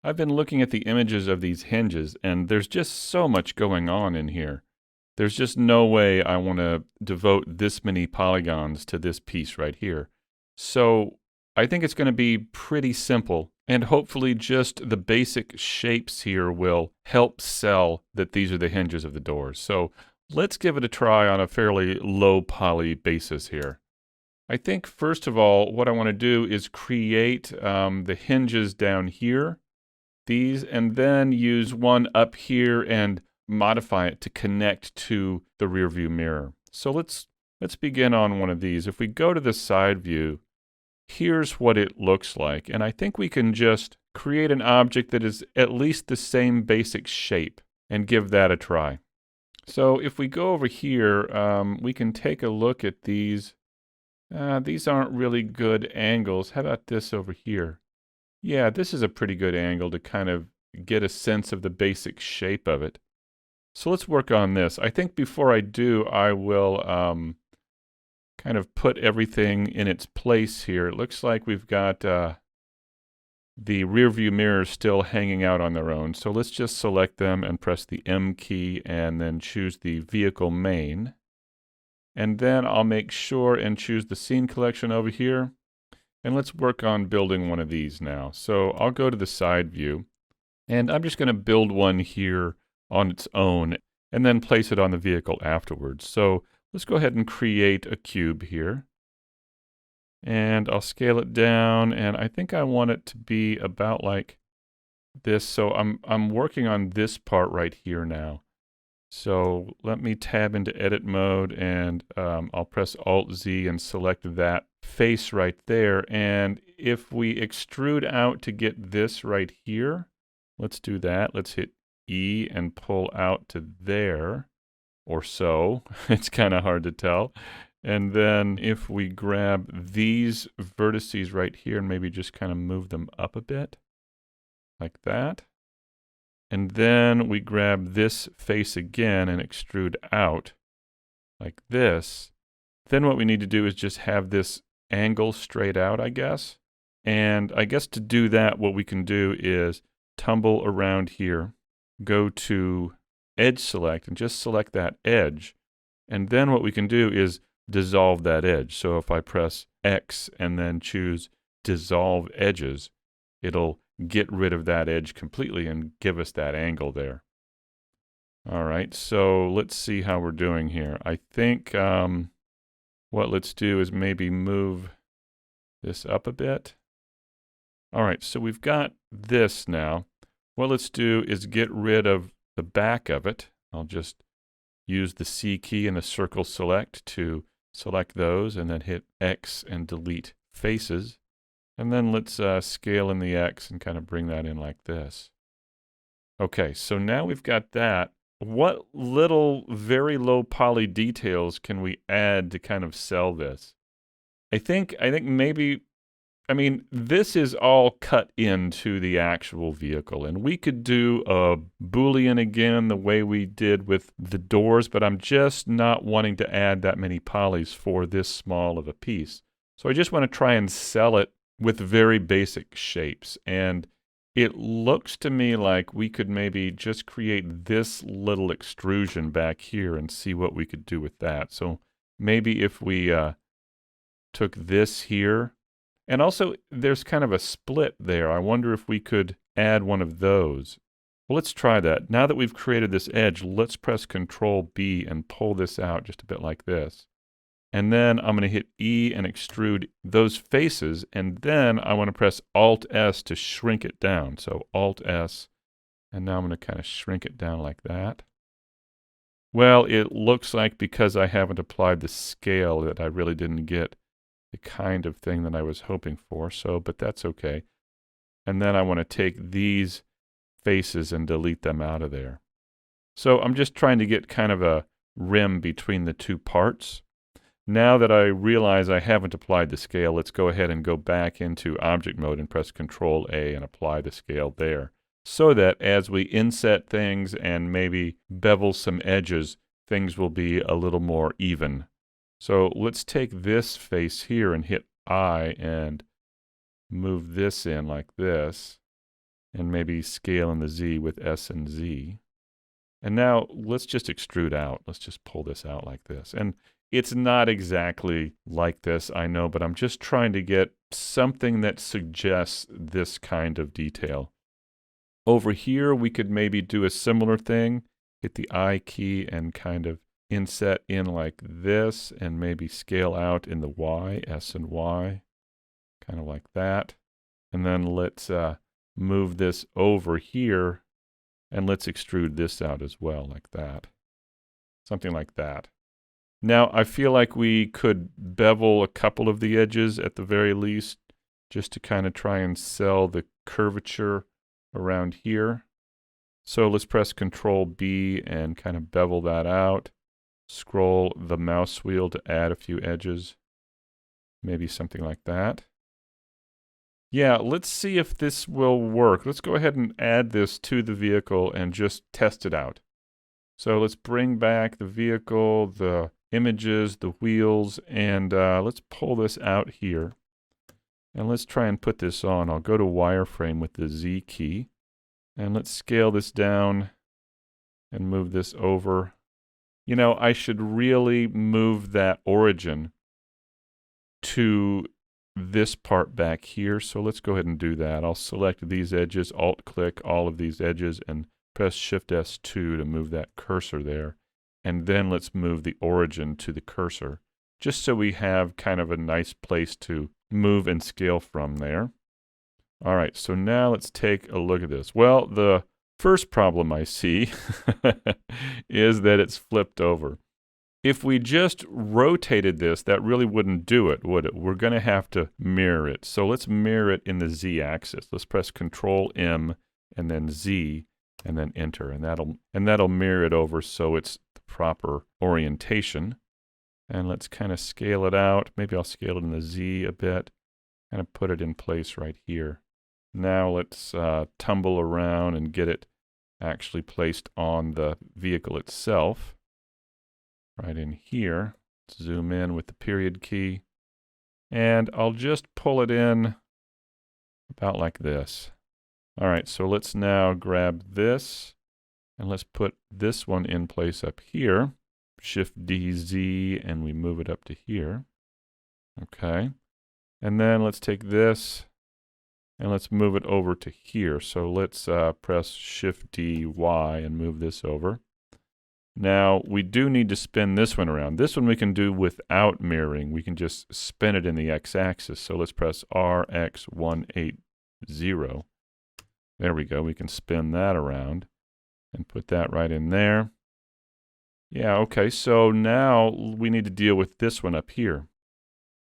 I've been looking at the images of these hinges, and there's just so much going on in here. There's just no way I want to devote this many polygons to this piece right here. So I think it's going to be pretty simple, and hopefully just the basic shapes here will help sell that these are the hinges of the doors. So let's give it a try on a fairly low poly basis here. I think first of all, what I want to do is create the hinges down here, these, and then use one up here and modify it to connect to the rear view mirror. So let's begin on one of these. If we go to the side view, here's what it looks like. And I think we can just create an object that is at least the same basic shape and give that a try. So if we go over here, we can take a look at these. These aren't really good angles. How about this over here? Yeah, this is a pretty good angle to kind of get a sense of the basic shape of it. So let's work on this. I think before I do, I will kind of put everything in its place here. It looks like we've got the rear view mirrors still hanging out on their own. So let's just select them and press the M key and then choose the vehicle main. And then I'll make sure and choose the scene collection over here. And let's work on building one of these now. So I'll go to the side view, and I'm just going to build one here on its own, and then place it on the vehicle afterwards. So let's go ahead and create a cube here. And I'll scale it down, and I think I want it to be about like this. So I'm working on this part right here now. So let me tab into edit mode, and I'll press Alt-Z and select that face right there. And if we extrude out to get this right here, let's do that. Let's hit E and pull out to there, or so. It's kind of hard to tell. And then if we grab these vertices right here and maybe just kind of move them up a bit, like that. And then we grab this face again and extrude out like this. Then what we need to do is just have this angle straight out, I guess. And I guess to do that, what we can do is tumble around here, go to edge select and just select that edge. And then what we can do is dissolve that edge. So if I press X and then choose dissolve edges, it'll get rid of that edge completely and give us that angle there. All right, so let's see how we're doing here. I think what let's do is maybe move this up a bit. All right, so we've got this now. What let's do is get rid of the back of it. I'll just use the C key and the circle select to select those, and then hit X and delete faces. And then let's scale in the X and kind of bring that in like this. Okay, so now we've got that. What little very low poly details can we add to kind of sell this? I think maybe, I mean, this is all cut into the actual vehicle, and we could do a Boolean again the way we did with the doors, but I'm just not wanting to add that many polys for this small of a piece. So I just want to try and sell it with very basic shapes. And it looks to me like we could maybe just create this little extrusion back here and see what we could do with that. So maybe if we took this here, and also there's kind of a split there. I wonder if we could add one of those. Well, let's try that. Now that we've created this edge, let's press Control B and pull this out just a bit like this. And then I'm going to hit E and extrude those faces. And then I want to press Alt-S to shrink it down. So Alt-S. And now I'm going to kind of shrink it down like that. Well, it looks like because I haven't applied the scale that I really didn't get the kind of thing that I was hoping for. So, but that's okay. And then I want to take these faces and delete them out of there. So I'm just trying to get kind of a rim between the two parts. Now that I realize I haven't applied the scale, let's go ahead and go back into object mode and press Control A and apply the scale there, so that as we inset things and maybe bevel some edges, things will be a little more even. So let's take this face here and hit I and move this in like this. and maybe scale in the Z with S and Z. And now let's just extrude out. Let's just pull this out like this. And it's not exactly like this, I know, but I'm just trying to get something that suggests this kind of detail. Over here, we could maybe do a similar thing, hit the I key and kind of inset in like this, and maybe scale out in the Y, S and Y, kind of like that. And then let's move this over here, and let's extrude this out as well, like that. Something like that. Now, I feel like we could bevel a couple of the edges at the very least, just to kind of try and sell the curvature around here. So let's press Control B and kind of bevel that out. Scroll the mouse wheel to add a few edges. Maybe something like that. Yeah, let's see if this will work. Let's go ahead and add this to the vehicle and just test it out. So let's bring back the vehicle, the images, the wheels, and let's pull this out here. And let's try and put this on. I'll go to wireframe with the Z key. And let's scale this down and move this over. You know, I should really move that origin to this part back here. So let's go ahead and do that. I'll select these edges, Alt-click all of these edges, and press Shift-S2 to move that cursor there. And then let's move the origin to the cursor, just so we have kind of a nice place to move and scale from there. All right, so now let's take a look at this. Well, the first problem I see is that it's flipped over. If we just rotated this, that really wouldn't do it, would it? We're going to have to mirror it. So let's mirror it in the Z-axis. Let's press Control-M and then Z and then Enter, and that'll mirror it over so it's the proper orientation. And let's kind of scale it out. Maybe I'll scale it in the Z a bit, kind of put it in place right here. Now let's tumble around and get it actually placed on the vehicle itself. Right in here. Let's zoom in with the period key. And I'll just pull it in about like this. All right, so let's now grab this and let's put this one in place up here. Shift D, Z, and we move it up to here. Okay. And then let's take this and let's move it over to here. So let's press Shift D, Y, and move this over. Now, we do need to spin this one around. This one we can do without mirroring. We can just spin it in the x-axis. So let's press RX180. There we go. We can spin that around and put that right in there. Yeah, okay. So now we need to deal with this one up here.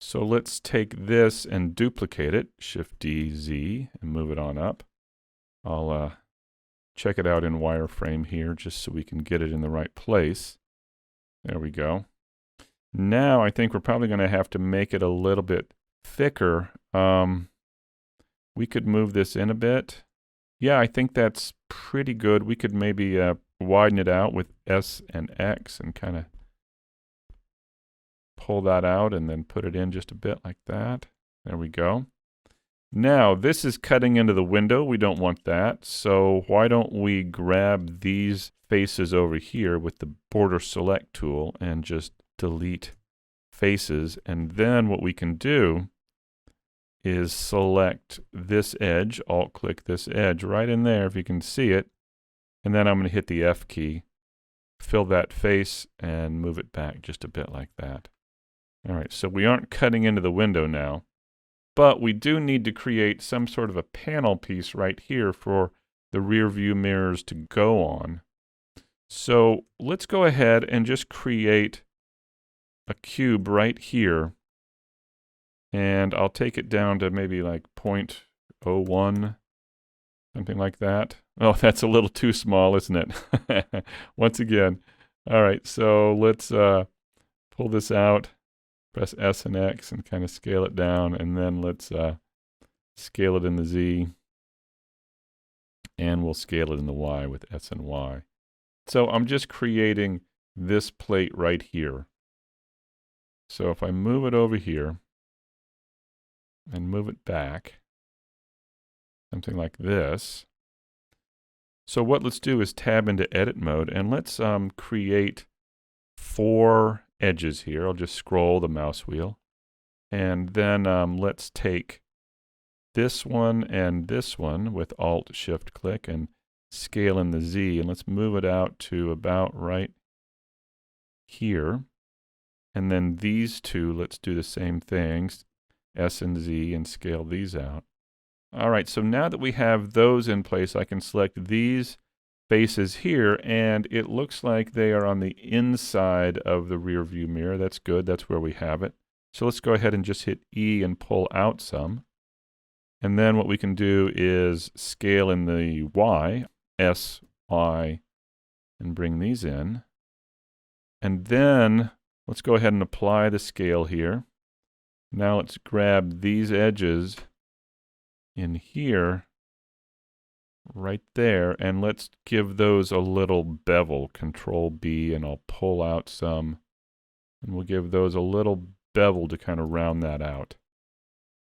So let's take this and duplicate it. Shift D, Z, and move it on up. I'll check it out in wireframe here just so we can get it in the right place. There we go. Now I think we're probably going to have to make it a little bit thicker. We could move this in a bit. Yeah, I think that's pretty good. We could maybe widen it out with S and X and kind of pull that out and then put it in just a bit like that. There we go. Now, this is cutting into the window. We don't want that. So why don't we grab these faces over here with the border select tool and just delete faces. And then what we can do is select this edge, Alt-click this edge right in there if you can see it. And then I'm going to hit the F key, fill that face, and move it back just a bit like that. All right, so we aren't cutting into the window now. But we do need to create some sort of a panel piece right here for the rear view mirrors to go on. So let's go ahead and just create a cube right here. And I'll take it down to maybe like 0.01, something like that. Oh, that's a little too small, isn't it? Once again. All right, so let's pull this out. Press S and X and kind of scale it down, and then let's scale it in the Z, and we'll scale it in the Y with S and Y. So I'm just creating this plate right here. So if I move it over here and move it back, something like this, So what let's do is tab into edit mode, and let's create 4 edges here. I'll just scroll the mouse wheel. And then let's take this one and this one with Alt-Shift-Click and scale in the Z, and let's move it out to about right here. And then these two, let's do the same things, S and Z, and scale these out. All right, so now that we have those in place, I can select these faces here, and it looks like they are on the inside of the rear view mirror. That's good, that's where we have it. So let's go ahead and just hit E and pull out some. And then what we can do is scale in the Y, S, Y, and bring these in. And then let's go ahead and apply the scale here. Now let's grab these edges in here, right there, and let's give those a little bevel. Control B, and I'll pull out some, and we'll give those a little bevel to kind of round that out.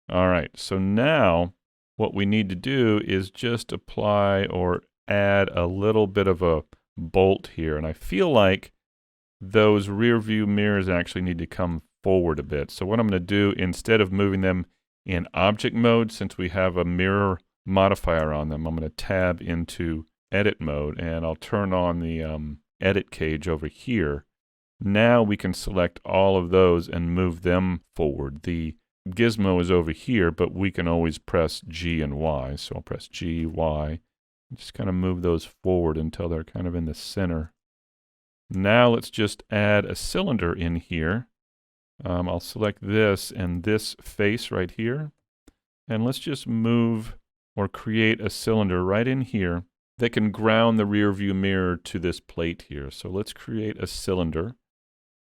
All right, so now what we need to do is just apply or add a little bit of a bolt here, and I feel like those rear view mirrors actually need to come forward a bit. So what I'm going to do, instead of moving them in object mode, since we have a mirror modifier on them, I'm going to tab into edit mode, and I'll turn on the edit cage over here. Now we can select all of those and move them forward. The gizmo is over here, but we can always press G and Y. So I'll press G, Y, and just kind of move those forward until they're kind of in the center. Now let's just add a cylinder in here. I'll select this and this face right here, and let's just move or create a cylinder right in here that can ground the rear view mirror to this plate here. So let's create a cylinder,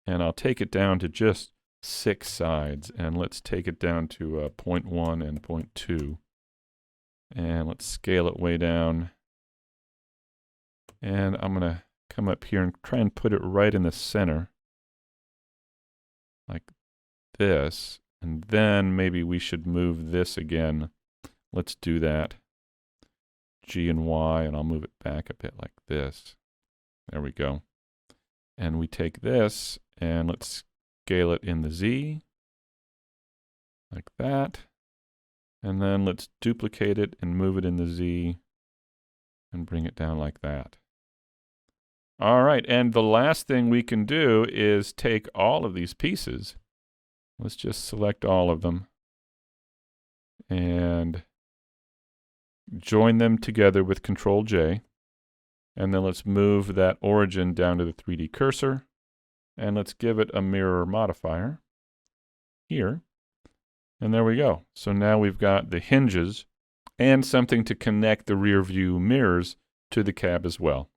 and I'll take it down to just 6 sides, and let's take it down to 0.1 and 0.2, and let's scale it way down, and I'm gonna come up here and try and put it right in the center like this, and then maybe we should move this again. Let's do that. G and Y, and I'll move it back a bit like this. There we go. And we take this and let's scale it in the Z like that. And then let's duplicate it and move it in the Z and bring it down like that. All right, and the last thing we can do is take all of these pieces. Let's just select all of them and join them together with Control J. And then let's move that origin down to the 3D cursor, and let's give it a mirror modifier here. And there we go. So now we've got the hinges and something to connect the rear view mirrors to the cab as well.